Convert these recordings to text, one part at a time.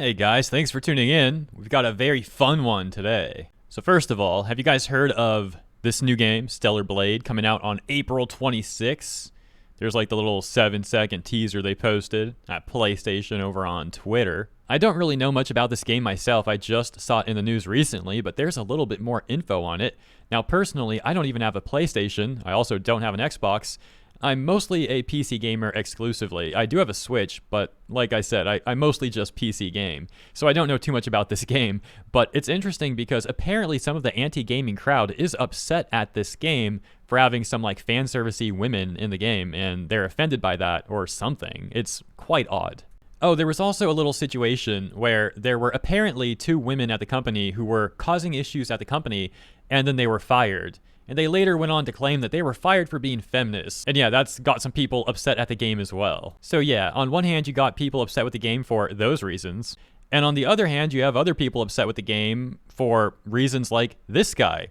Hey guys, thanks for tuning in. We've got a very fun one today. So first of all, have you guys heard of this new game, Stellar Blade, coming out on April 26th? There's like the little 7-second teaser they posted at PlayStation over on Twitter. I don't really know much about this game myself. I just saw it in the news recently, but there's a little bit more info on it. Now, personally, I don't even have a PlayStation. I also don't have an Xbox. I'm mostly a PC gamer exclusively. I do have a Switch, but like I said, I mostly just PC game. So I don't know too much about this game, but it's interesting because apparently some of the anti-gaming crowd is upset at this game for having some like fan servicey women in the game, and they're offended by that or something. It's quite odd. Oh, there was also a little situation where there were apparently two women at the company who were causing issues at the company, and then they were fired. And they later went on to claim that they were fired for being feminists. And yeah, that's got some people upset at the game as well. So yeah, on one hand, you got people upset with the game for those reasons. And on the other hand, you have other people upset with the game for reasons like this guy.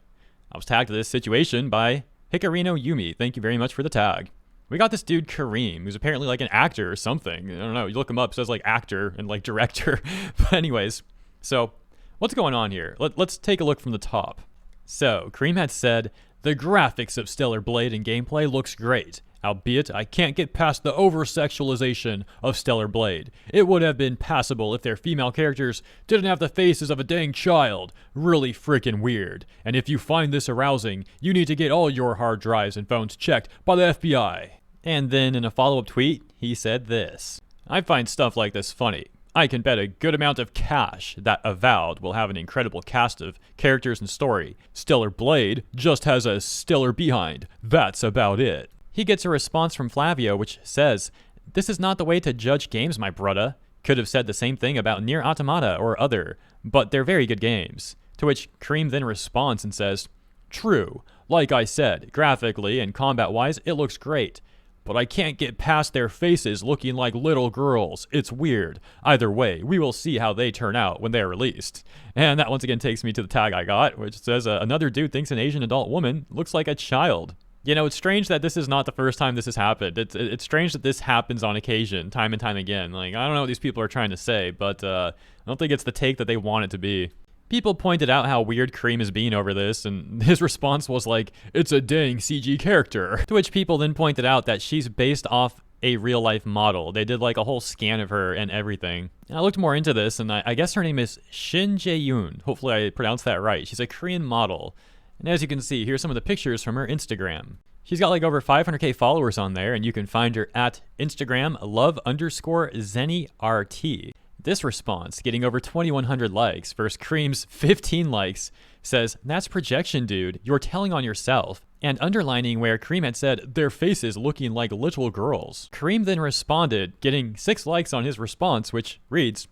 I was tagged to this situation by Hikarino Yumi. Thank you very much for the tag. We got this dude Kareem, who's apparently like an actor or something. I don't know, you look him up, it says like actor and like director. But anyways, so what's going on here? Let's take a look from the top. So, Kareem had said, "The graphics of Stellar Blade and gameplay looks great, albeit I can't get past the over-sexualization of Stellar Blade. It would have been passable if their female characters didn't have the faces of a dang child. Really freaking weird. And if you find this arousing, you need to get all your hard drives and phones checked by the FBI." And then in a follow-up tweet, he said this: "I find stuff like this funny. I can bet a good amount of cash that Avowed will have an incredible cast of characters and story. Stellar Blade just has a stellar behind. That's about it." He gets a response from Flavio which says, "This is not the way to judge games, my brudda. Could have said the same thing about Nier Automata or other, but they're very good games." To which Kareem then responds and says, "True. Like I said, graphically and combat-wise, it looks great. But I can't get past their faces looking like little girls. It's weird. Either way, we will see how they turn out when they're released." And that once again takes me to the tag I got, which says, "Another dude thinks an Asian adult woman looks like a child." You know, it's strange that this is not the first time this has happened. It's strange that this happens on occasion, time and time again. Like, I don't know what these people are trying to say, but I don't think it's the take that they want it to be. People pointed out how weird Kareem is being over this, and his response was like, "It's a dang CG character." To which people then pointed out that she's based off a real-life model. They did like a whole scan of her and everything. And I looked more into this, and I guess her name is Shin Jae-yoon. Hopefully I pronounced that right. She's a Korean model. And as you can see, here's some of the pictures from her Instagram. She's got like over 500k followers on there, and you can find her at Instagram love_ZennyRT. This response, getting over 2,100 likes versus Kareem's 15 likes, says, "That's projection, dude. You're telling on yourself." And underlining where Kareem had said, "Their faces looking like little girls." Kareem then responded, getting 6 likes on his response, which reads,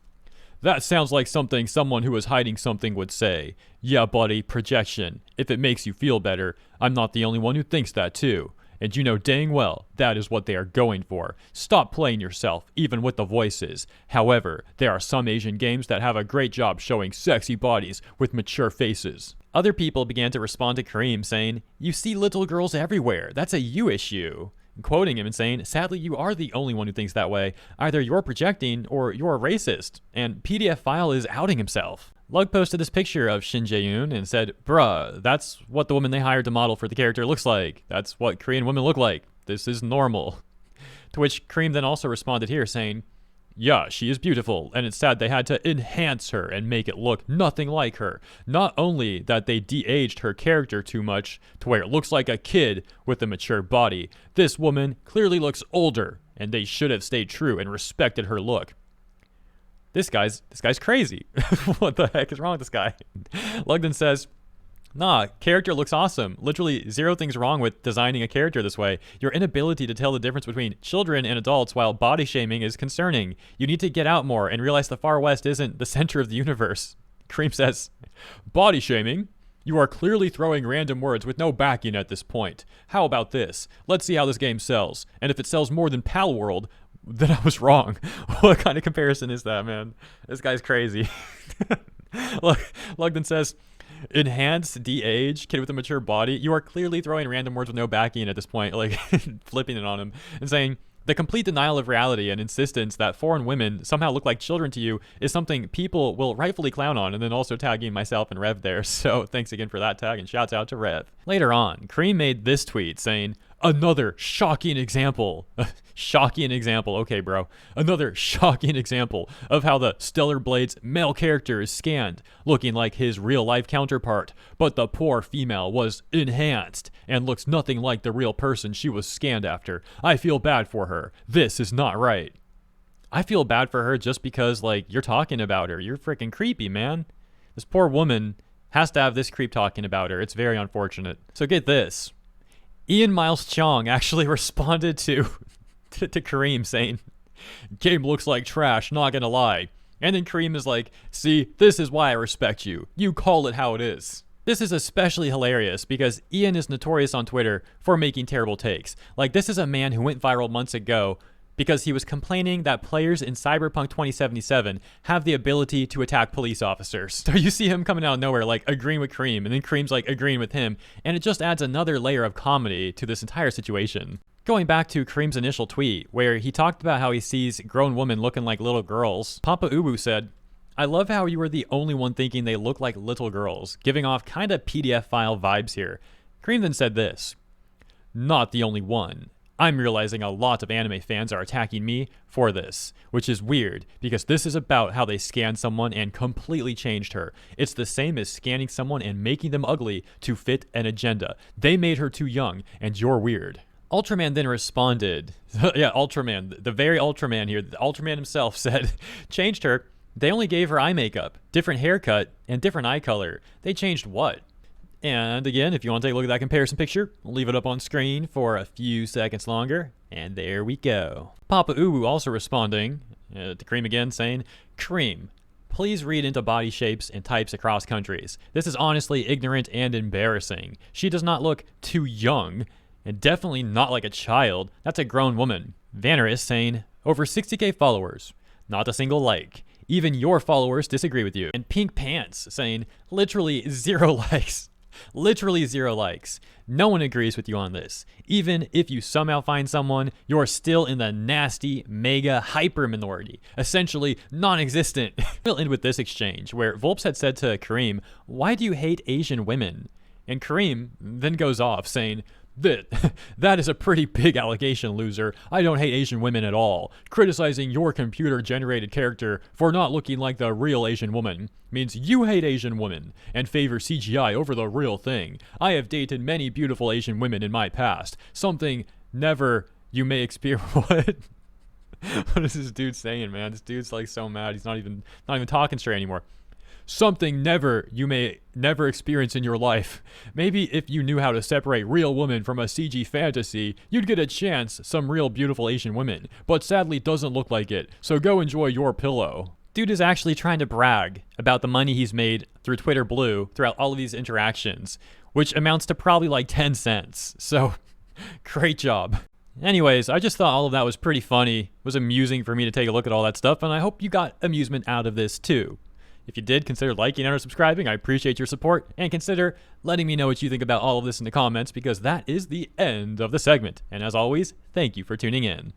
"That sounds like something someone who is hiding something would say. Yeah, buddy, projection. If it makes you feel better, I'm not the only one who thinks that too. And you know dang well that is what they are going for. Stop playing yourself, even with the voices. However, there are some Asian games that have a great job showing sexy bodies with mature faces." Other people began to respond to Kareem saying, "You see little girls everywhere. That's a you issue." Quoting him and saying, "Sadly, you are the only one who thinks that way. Either you're projecting or you're a racist." And PDF File is outing himself. Lug posted this picture of Shin Jae-yoon and said, "Bruh, that's what the woman they hired to model for the character looks like. That's what Korean women look like. This is normal." To which Kareem then also responded here saying, "Yeah, she is beautiful, and it's sad they had to enhance her and make it look nothing like her. Not only that they de-aged her character too much to where it looks like a kid with a mature body, this woman clearly looks older, and they should have stayed true and respected her look." This guy's crazy. What the heck is wrong with this guy? Lugden says, "Nah, character looks awesome. Literally zero things wrong with designing a character this way. Your inability to tell the difference between children and adults while body shaming is concerning. You need to get out more and realize the Far West isn't the center of the universe." Kareem says, "Body shaming? You are clearly throwing random words with no backing at this point. How about this? Let's see how this game sells. And if it sells more than Palworld, then I was wrong." What kind of comparison is that, man? This guy's crazy. Lugden says, "Enhanced de-age kid with a mature body. You are clearly throwing random words with no backing at this point," like flipping it on him and saying, The complete denial of reality and insistence that foreign women somehow look like children to you is something people will rightfully clown on, and then also tagging myself and Rev there. So thanks again for that tag, and shouts out to Rev. Later on, Cream made this tweet saying, "Another shocking example." Shocking example. Okay, bro. Another shocking example of how the Stellar Blade's male character is scanned, looking like his real life counterpart, but the poor female was enhanced and looks nothing like the real person she was scanned after. I feel bad for her. This is not right. I feel bad for her just because, like, you're talking about her. You're freaking creepy, man. This poor woman has to have this creep talking about her. It's very unfortunate. So get this. Ian Miles Chong actually responded to Kareem saying, "Game looks like trash, not gonna lie." And then Kareem is like, "See, this is why I respect you. You call it how it is." This is especially hilarious because Ian is notorious on Twitter for making terrible takes. Like, this is a man who went viral months ago because he was complaining that players in Cyberpunk 2077 have the ability to attack police officers. So you see him coming out of nowhere, like, agreeing with Kareem, and then Kareem's like agreeing with him, and it just adds another layer of comedy to this entire situation. Going back to Kareem's initial tweet, where he talked about how he sees grown women looking like little girls, Papaoo said, "I love how you were the only one thinking they look like little girls, giving off kinda PDF file vibes here." Kareem then said this, "Not the only one. I'm realizing a lot of anime fans are attacking me for this, which is weird because this is about how they scanned someone and completely changed her. It's the same as scanning someone and making them ugly to fit an agenda. They made her too young, and you're weird." Ultraman then responded, yeah, Ultraman, the very Ultraman here, the Ultraman himself said, "Changed her. They only gave her eye makeup, different haircut, and different eye color. They changed what?" And again, if you want to take a look at that comparison picture, we'll leave it up on screen for a few seconds longer. And there we go. Papaoo also responding to Kareem again, saying, "Kareem, please read into body shapes and types across countries. This is honestly ignorant and embarrassing. She does not look too young, and definitely not like a child. That's a grown woman." Vanneris saying, "Over 60K followers, not a single like. Even your followers disagree with you." And Pink Pants saying, "Literally 0 likes. Literally 0 likes. No one agrees with you on this. Even if you somehow find someone, you're still in the nasty, mega, hyper minority. Essentially non-existent." We'll end with this exchange where Volps had said to Kareem, "Why do you hate Asian women?" And Kareem then goes off saying, That is a pretty big allegation, loser. I don't hate Asian women at all. Criticizing your computer-generated character for not looking like the real Asian woman means you hate Asian women and favor CGI over the real thing. I have dated many beautiful Asian women in my past. Something never you may experience." What? What is this dude saying, man? This dude's like so mad. He's not even talking straight anymore. "Something you may never experience in your life. Maybe if you knew how to separate real women from a CG fantasy, you'd get a chance some real beautiful Asian women. But sadly doesn't look like it, so go enjoy your pillow." Dude is actually trying to brag about the money he's made through Twitter Blue throughout all of these interactions, which amounts to probably like 10 cents. So, great job. Anyways, I just thought all of that was pretty funny. It was amusing for me to take a look at all that stuff, and I hope you got amusement out of this too. If you did, consider liking and or subscribing. I appreciate your support, and consider letting me know what you think about all of this in the comments, because that is the end of the segment. And as always, thank you for tuning in.